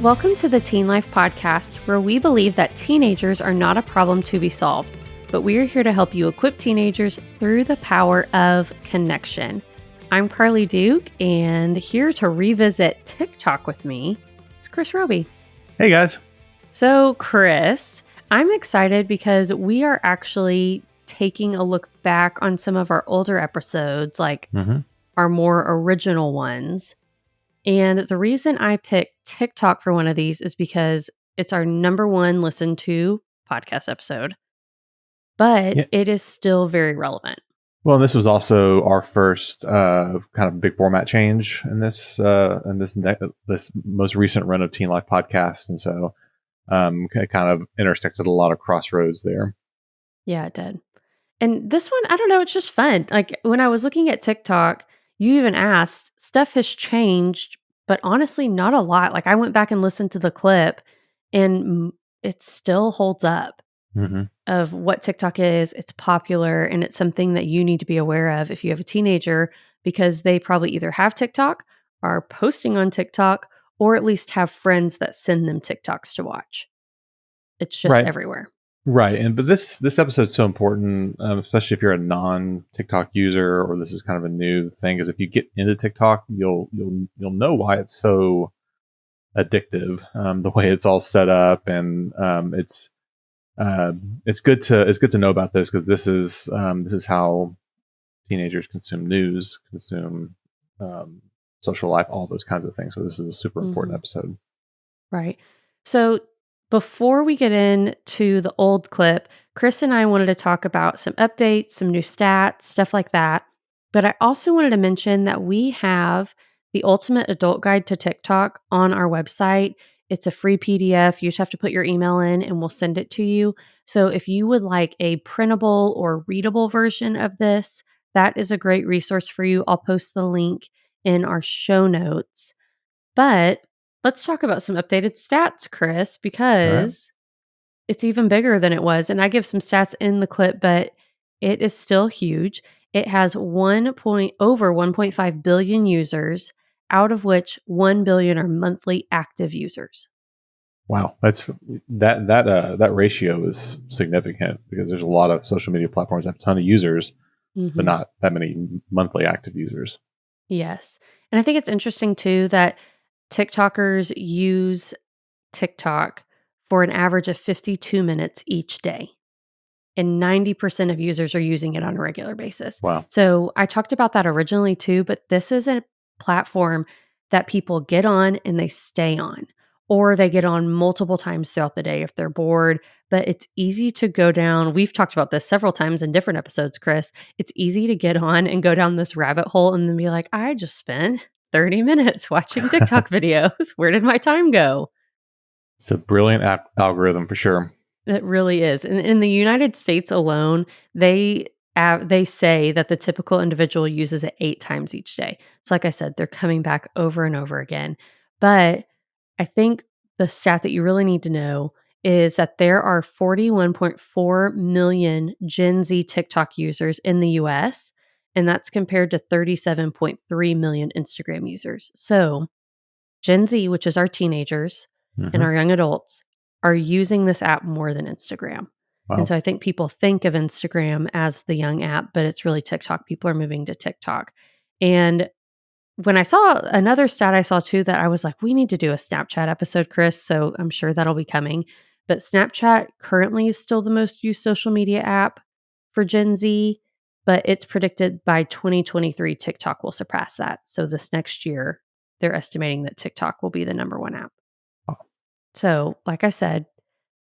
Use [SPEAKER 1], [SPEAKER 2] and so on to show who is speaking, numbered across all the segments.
[SPEAKER 1] Welcome to the Teen Life Podcast, where we believe that teenagers are not a problem to be solved, but we are here to help you equip teenagers through the power of connection. I'm Karlie Duke, and here to revisit TikTok with me is Chris Robey.
[SPEAKER 2] Hey, guys.
[SPEAKER 1] So, Chris, I'm excited because we are actually taking a look back on some of our older episodes, like our more original ones. And the reason I picked TikTok for one of these is because it's our number one listened to podcast episode, but it is still very relevant.
[SPEAKER 2] Well, this was also our first kind of big format change in this most recent run of Teen Life podcast, and so it kind of intersected a lot of crossroads there.
[SPEAKER 1] Yeah, it did. And this one, I don't know, it's just fun. Like when I was looking at TikTok, you even asked, stuff has changed, but honestly, not a lot. Like I went back and listened to the clip and it still holds up of what TikTok is. It's popular and it's something that you need to be aware of if you have a teenager, because they probably either have TikTok, are posting on TikTok, or at least have friends that send them TikToks to watch. It's just everywhere.
[SPEAKER 2] Right, but this episode's so important, especially if you're a non-TikTok user or this is kind of a new thing. Because if you get into TikTok, you'll know why it's so addictive. The way it's all set up, and it's good to know about this, because this is how teenagers consume news, consume social life, all those kinds of things. So this is a super important episode.
[SPEAKER 1] Right. So before we get into the old clip, Chris and I wanted to talk about some updates, some new stats, stuff like that. But I also wanted to mention that we have the Ultimate Adult Guide to TikTok on our website. It's a free PDF. You just have to put your email in and we'll send it to you. So if you would like a printable or readable version of this, that is a great resource for you. I'll post the link in our show notes. But let's talk about some updated stats, Chris, because it's even bigger than it was. And I give some stats in the clip, but it is still huge. It has over 1.5 billion users, out of which 1 billion are monthly active users.
[SPEAKER 2] Wow, that ratio is significant, because there's a lot of social media platforms that have a ton of users, but not that many monthly active users.
[SPEAKER 1] Yes. And I think it's interesting too that TikTokers use TikTok for an average of 52 minutes each day. And 90% of users are using it on a regular basis.
[SPEAKER 2] Wow.
[SPEAKER 1] So I talked about that originally too, but this is a platform that people get on and they stay on, or they get on multiple times throughout the day if they're bored. But it's easy to go down. We've talked about this several times in different episodes, Chris. It's easy to get on and go down this rabbit hole and then be like, I just spent 30 minutes watching TikTok videos. Where did my time go?
[SPEAKER 2] It's a brilliant algorithm for sure.
[SPEAKER 1] It really is. And in the United States alone, they say that the typical individual uses it 8 times each day. So like I said, they're coming back over and over again. But I think the stat that you really need to know is that there are 41.4 million Gen Z TikTok users in the US, and that's compared to 37.3 million Instagram users. So Gen Z, which is our teenagers and our young adults, are using this app more than Instagram.
[SPEAKER 2] Wow.
[SPEAKER 1] And so I think people think of Instagram as the young app, but it's really TikTok. People are moving to TikTok. And when I saw another stat I saw too, that I was like, we need to do a Snapchat episode, Chris. So I'm sure that'll be coming. But Snapchat currently is still the most used social media app for Gen Z, but it's predicted by 2023, TikTok will surpass that. So this next year, they're estimating that TikTok will be the number one app. So, like I said,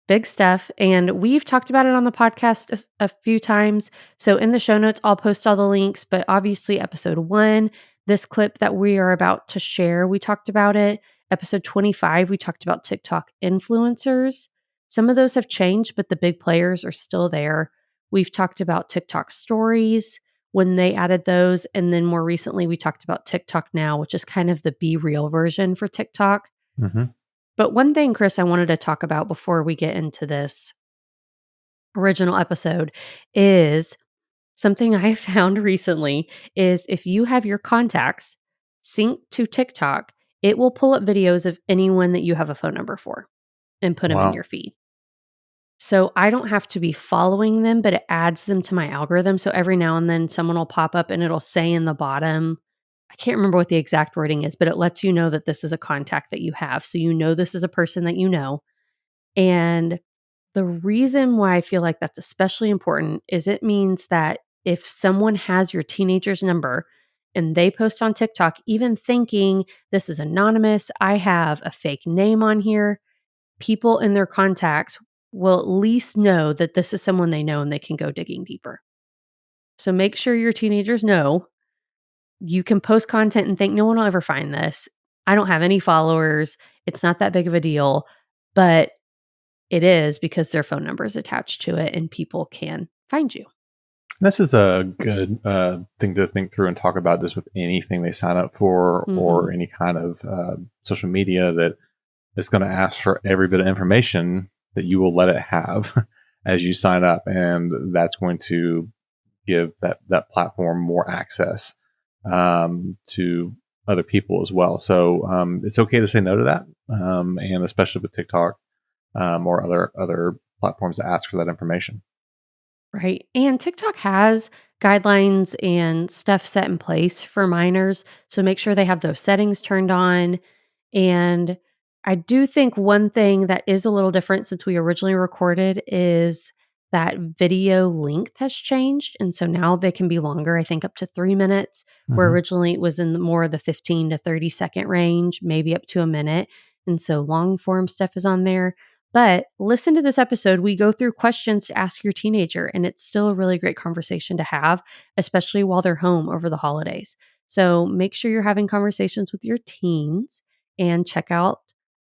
[SPEAKER 1] big stuff. And we've talked about it on the podcast a few times. So in the show notes, I'll post all the links. But obviously, episode 1, this clip that we are about to share, we talked about it. Episode 25, we talked about TikTok influencers. Some of those have changed, but the big players are still there. We've talked about TikTok stories when they added those. And then more recently, we talked about TikTok Now, which is kind of the Be Real version for TikTok. But one thing, Chris, I wanted to talk about before we get into this original episode is something I found recently is if you have your contacts synced to TikTok, it will pull up videos of anyone that you have a phone number for and put them in
[SPEAKER 2] Wow.
[SPEAKER 1] your feed. So I don't have to be following them, but it adds them to my algorithm. So every now and then someone will pop up and it'll say in the bottom, I can't remember what the exact wording is, but it lets you know that this is a contact that you have. So you know this is a person that you know. And the reason why I feel like that's especially important is it means that if someone has your teenager's number and they post on TikTok, even thinking this is anonymous, I have a fake name on here, people in their contacts will at least know that this is someone they know and they can go digging deeper. So make sure your teenagers know you can post content and think no one will ever find this. I don't have any followers. It's not that big of a deal, but it is because their phone number is attached to it and people can find you.
[SPEAKER 2] This is a good thing to think through and talk about this with anything they sign up for or any kind of social media that is going to ask for every bit of information that you will let it have as you sign up. And that's going to give that platform more access to other people as well. So it's okay to say no to that. And especially with TikTok or other platforms that ask for that information.
[SPEAKER 1] Right. And TikTok has guidelines and stuff set in place for minors. So make sure they have those settings turned on. And I do think one thing that is a little different since we originally recorded is that video length has changed. And so now they can be longer, I think up to 3 minutes, where originally it was in more of the 15 to 30-second range, maybe up to a minute. And so long form stuff is on there. But listen to this episode. We go through questions to ask your teenager, and it's still a really great conversation to have, especially while they're home over the holidays. So make sure you're having conversations with your teens and check out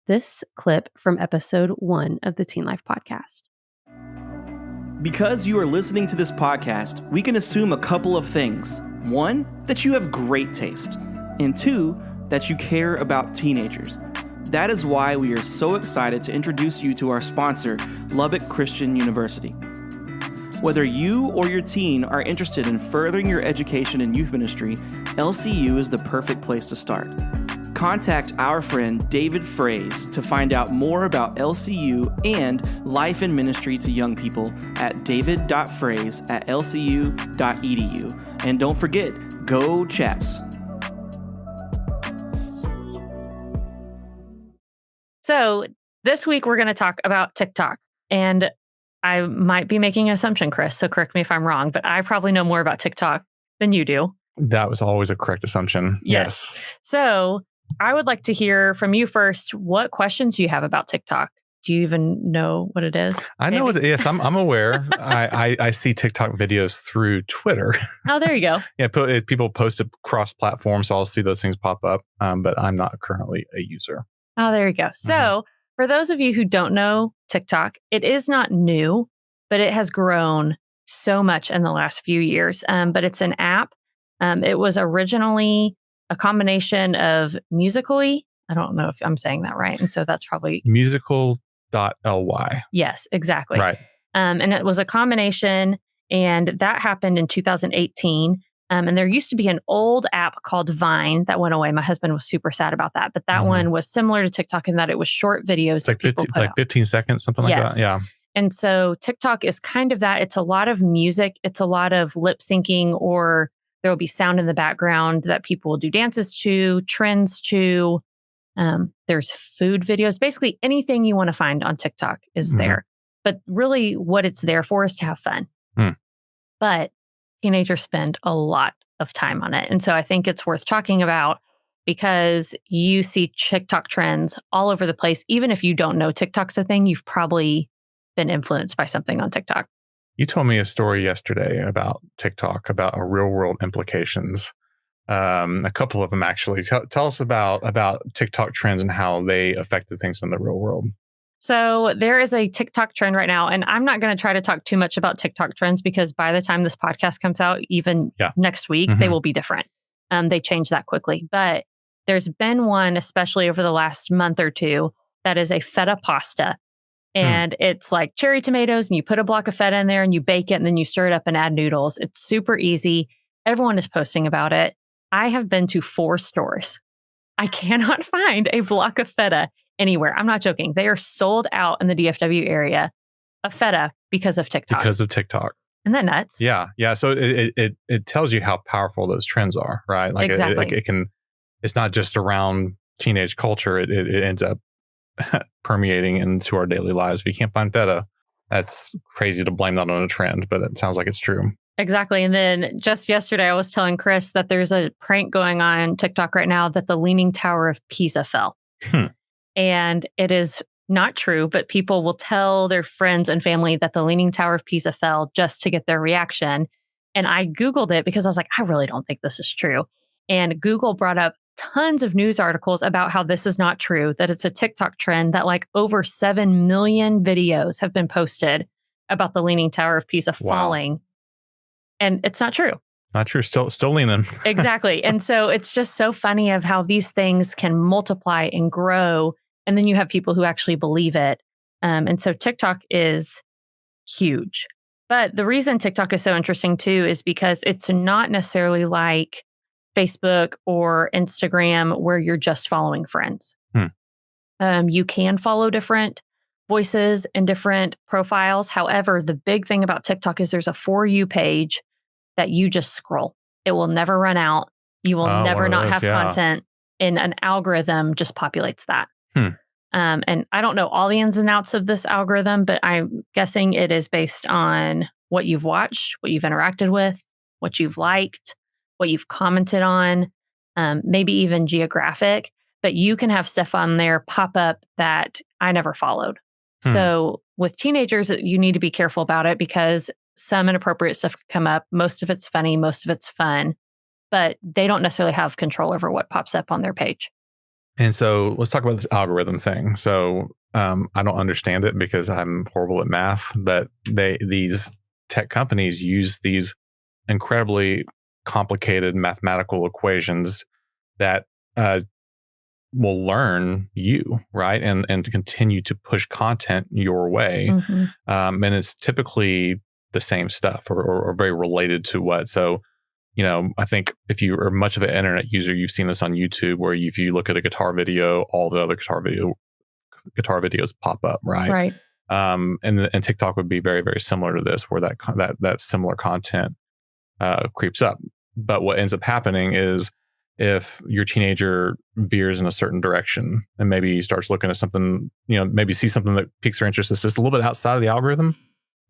[SPEAKER 1] this clip from episode 1 of the Teen Life Podcast.
[SPEAKER 3] Because you are listening to this podcast, we can assume a couple of things. 1, that you have great taste. And 2, that you care about teenagers. That is why we are so excited to introduce you to our sponsor, Lubbock Christian University. Whether you or your teen are interested in furthering your education in youth ministry, LCU is the perfect place to start. Contact our friend David Fraze to find out more about LCU and life in ministry to young people at david.fraze@lcu.edu. And don't forget, go Chaps!
[SPEAKER 1] So this week we're going to talk about TikTok, and I might be making an assumption, Chris, so correct me if I'm wrong, but I probably know more about TikTok than you do.
[SPEAKER 2] That was always a correct assumption. Yes.
[SPEAKER 1] So I would like to hear from you first. What questions you have about TikTok? Do you even know what it is?
[SPEAKER 2] I know what it is. I'm aware. I see TikTok videos through Twitter.
[SPEAKER 1] Oh, there you go.
[SPEAKER 2] Yeah, people post it cross-platform, so I'll see those things pop up, but I'm not currently a user.
[SPEAKER 1] Oh, there you go. So for those of you who don't know TikTok, it is not new, but it has grown so much in the last few years. But it's an app. It was originally a combination of Musical.ly. I don't know if I'm saying that right. And so that's probably
[SPEAKER 2] musical.ly.
[SPEAKER 1] Yes, exactly.
[SPEAKER 2] Right.
[SPEAKER 1] And it was a combination, and that happened in 2018. And there used to be an old app called Vine that went away. My husband was super sad about that. But that one was similar to TikTok in that it was short videos.
[SPEAKER 2] It's like 15 seconds, something like that. Yeah.
[SPEAKER 1] And so TikTok is kind of that. It's a lot of music. It's a lot of lip syncing, or there will be sound in the background that people will do dances to, trends to. There's food videos. Basically anything you want to find on TikTok is there. But really what it's there for is to have fun. But teenagers spend a lot of time on it. And so I think it's worth talking about because you see TikTok trends all over the place. Even if you don't know TikTok's a thing, you've probably been influenced by something on TikTok.
[SPEAKER 2] You told me a story yesterday about TikTok, about real world implications. A couple of them, actually. Tell us about TikTok trends and how they affected things in the real world.
[SPEAKER 1] So there is a TikTok trend right now, and I'm not going to try to talk too much about TikTok trends because by the time this podcast comes out, even next week, they will be different. They change that quickly. But there's been one, especially over the last month or two, that is a feta pasta. And it's like cherry tomatoes, and you put a block of feta in there and you bake it, and then you stir it up and add noodles. It's super easy. Everyone is posting about it. I have been to 4 stores I cannot find a block of feta anywhere. I'm not joking. They are sold out in the DFW area of feta because of TikTok.
[SPEAKER 2] Because of TikTok.
[SPEAKER 1] Isn't that nuts?
[SPEAKER 2] Yeah. So it tells you how powerful those trends are, right? Like
[SPEAKER 1] exactly.
[SPEAKER 2] it can. It's not just around teenage culture. It ends up permeating into our daily lives. If you can't find feta, that's crazy to blame that on a trend, but it sounds like it's true.
[SPEAKER 1] Exactly. And then just yesterday, I was telling Chris that there's a prank going on TikTok right now that the Leaning Tower of Pisa fell. And it is not true, but people will tell their friends and family that the Leaning Tower of Pisa fell just to get their reaction. And I Googled it because I was like, I really don't think this is true. And Google brought up tons of news articles about how this is not true, that it's a TikTok trend, that like over 7 million videos have been posted about the Leaning Tower of Pisa falling. And it's not true.
[SPEAKER 2] Not true. Still leaning.
[SPEAKER 1] Exactly. And so it's just so funny of how these things can multiply and grow. And then you have people who actually believe it. And so TikTok is huge. But the reason TikTok is so interesting too is because it's not necessarily like Facebook or Instagram where you're just following friends. You can follow different voices and different profiles. However, the big thing about TikTok is there's a For You page that you just scroll. It will never run out. You will never not have content, and an algorithm just populates that. And I don't know all the ins and outs of this algorithm, but I'm guessing it is based on what you've watched, what you've interacted with, what you've liked, what you've commented on, maybe even geographic. But you can have stuff on there pop up that I never followed. So with teenagers, you need to be careful about it because some inappropriate stuff could come up. Most of it's funny, most of it's fun, but they don't necessarily have control over what pops up on their page.
[SPEAKER 2] And so let's talk about this algorithm thing. So I don't understand it because I'm horrible at math, but these tech companies use these incredibly complicated mathematical equations that will learn you, right? And to continue to push content your way. And it's typically the same stuff or very related to what. So, I think if you are much of an internet user, you've seen this on YouTube where if you look at a guitar video, all the other guitar videos pop up, right?
[SPEAKER 1] Right.
[SPEAKER 2] And TikTok would be very, very similar to this, where that similar content creeps up. But what ends up happening is if your teenager veers in a certain direction and maybe starts looking at something, maybe see something that piques their interest that's just a little bit outside of the algorithm,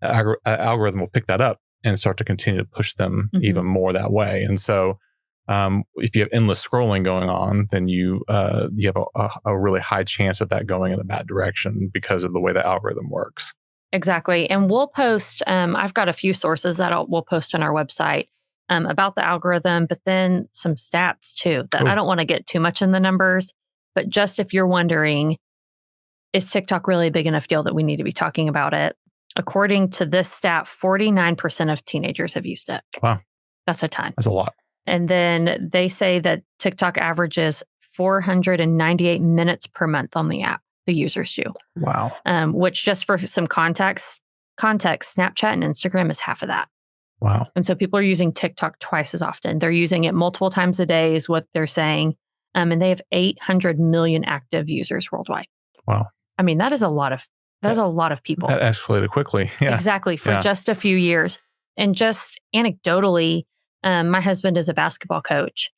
[SPEAKER 2] algorithm will pick that up and start to continue to push them even more that way. And so if you have endless scrolling going on, then you have a really high chance of that going in a bad direction because of the way the algorithm works.
[SPEAKER 1] Exactly. And we'll post, I've got a few sources that we'll post on our website about the algorithm, but then some stats too, that I don't want to get too much in the numbers, but just if you're wondering, is TikTok really a big enough deal that we need to be talking about it? According to this stat, 49% of teenagers have used it.
[SPEAKER 2] Wow.
[SPEAKER 1] That's a ton.
[SPEAKER 2] That's a lot.
[SPEAKER 1] And then they say that TikTok averages 498 minutes per month on the app, the users do.
[SPEAKER 2] Wow.
[SPEAKER 1] Which, just for some context, Snapchat and Instagram is half of that.
[SPEAKER 2] Wow.
[SPEAKER 1] And so people are using TikTok twice as often. They're using it multiple times a day is what they're saying. And they have 800 million active users worldwide.
[SPEAKER 2] Wow.
[SPEAKER 1] I mean, that is a lot of people.
[SPEAKER 2] That escalated quickly. Yeah.
[SPEAKER 1] Exactly. For just a few years. And just anecdotally, my husband is a basketball coach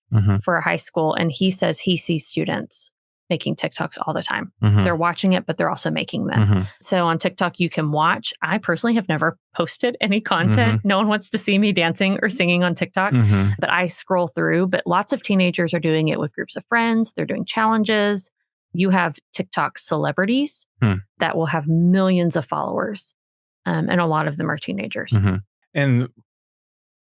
[SPEAKER 1] for a high school, and he says he sees students making TikToks all the time. They're watching it, but they're also making them. So on TikTok, you can watch. I personally have never posted any content. No one wants to see me dancing or singing on TikTok, but I scroll through. But lots of teenagers are doing it with groups of friends. They're doing challenges. You have TikTok celebrities that will have millions of followers. And a lot of them are teenagers.
[SPEAKER 2] And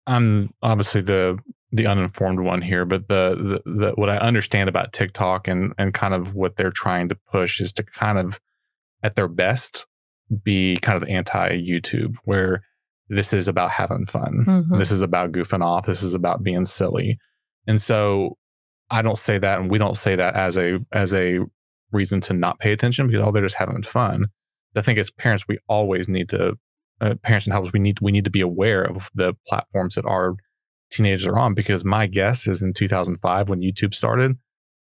[SPEAKER 2] I'm obviously the uninformed one here, but the what I understand about TikTok and kind of what they're trying to push is to kind of, at their best, be kind of anti-YouTube, where this is about having fun. This is about goofing off. This is about being silly. And so I don't say that, and we don't say that as a reason to not pay attention, because they're just having fun. I think as parents, we always need to, parents and helpers, we need to be aware of the platforms that our teenagers are on, because my guess is in 2005 when YouTube started,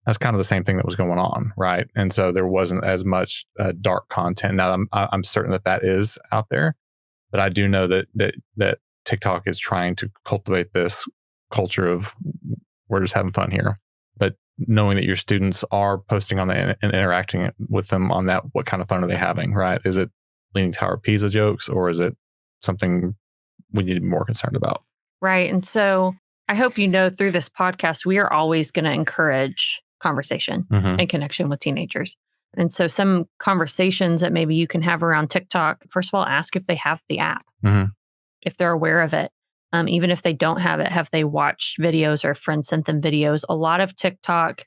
[SPEAKER 4] That's kind of the same thing that was going on, right? And so there wasn't as much dark content. Now I'm certain that is out there, but I do know that TikTok is trying to cultivate this culture of we're just having fun here. But knowing that your students are posting on that and interacting with them on that, what kind of fun are they having, right? Is it Leaning Tower of Pisa jokes, or is it something we need to be more concerned about?
[SPEAKER 1] Right. And so I hope you know through this podcast, we are always going to encourage conversation and connection with teenagers. And so some conversations that maybe you can have around TikTok, first of all, ask if they have the app, if they're aware of it. Even if they don't have it, have they watched videos or a friend sent them videos? A lot of TikTok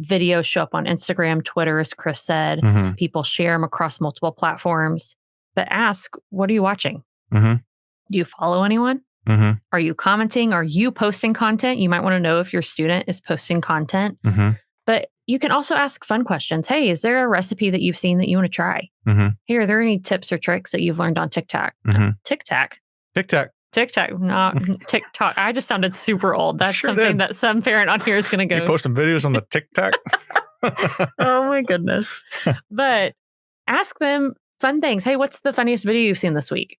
[SPEAKER 1] videos show up on Instagram, Twitter, as Chris said. People share them across multiple platforms. But ask, what are you watching? Do you follow anyone? Are you commenting? Are you posting content? You might want to know if your student is posting content. But you can also ask fun questions. Hey, is there a recipe that you've seen that you want to try? Hey, are there any tips or tricks that you've learned on TikTok? TikTok, not TikTok. I just sounded super old. That's sure something that some parent on here is going to go.
[SPEAKER 4] You posting videos on the TikTok?
[SPEAKER 1] Oh my goodness. But ask them fun things. Hey, what's the funniest video you've seen this week?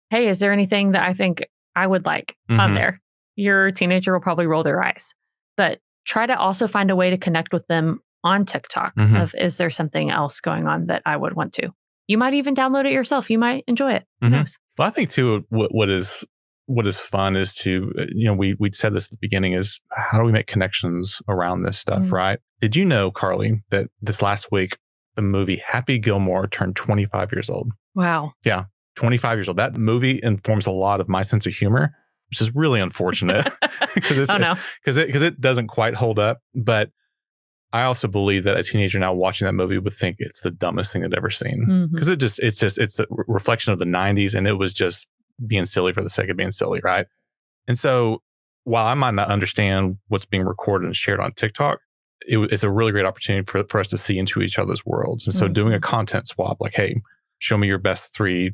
[SPEAKER 1] Hey, is there anything that I think I would like on there? Your teenager will probably roll their eyes. But try to also find a way to connect with them on TikTok of, is there something else going on that I would want to? You might even download it yourself. You might enjoy it. Who knows?
[SPEAKER 4] Well, I think too, what is fun is to, we said this at the beginning, is how do we make connections around this stuff, right? Did you know, Karlie, that this last week, the movie Happy Gilmore turned 25 years old?
[SPEAKER 1] Wow.
[SPEAKER 4] Yeah, 25 years old. That movie informs a lot of my sense of humor, which is really unfortunate because it doesn't quite hold up. But I also believe that a teenager now watching that movie would think it's the dumbest thing they've ever seen, because it's the reflection of the 90s, and it was just being silly for the sake of being silly, right? And so while I might not understand what's being recorded and shared on TikTok, it's a really great opportunity for us to see into each other's worlds. And so doing a content swap, like, hey, show me your best 3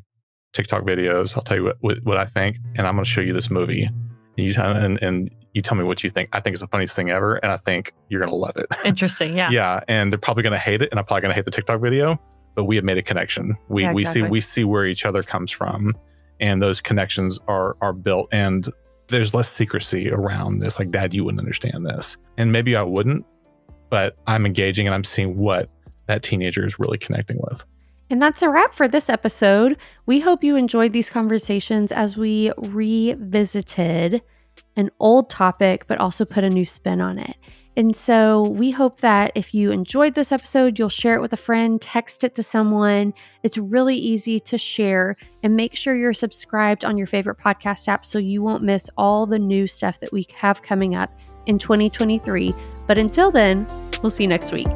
[SPEAKER 4] TikTok videos. I'll tell you what I think, and I'm going to show you this movie. And you tell me what you think. I think it's the funniest thing ever, and I think you're going to love it.
[SPEAKER 1] Interesting, yeah.
[SPEAKER 4] Yeah, and they're probably going to hate it, and I'm probably going to hate the TikTok video, but we have made a connection. We see where each other comes from, and those connections are built, and there's less secrecy around this. Like, Dad, you wouldn't understand this, and maybe I wouldn't, but I'm engaging and I'm seeing what that teenager is really connecting with.
[SPEAKER 1] And that's a wrap for this episode. We hope you enjoyed these conversations as we revisited an old topic, but also put a new spin on it. And so we hope that if you enjoyed this episode, you'll share it with a friend, text it to someone. It's really easy to share, and make sure you're subscribed on your favorite podcast app so you won't miss all the new stuff that we have coming up in 2023. But until then, we'll see you next week.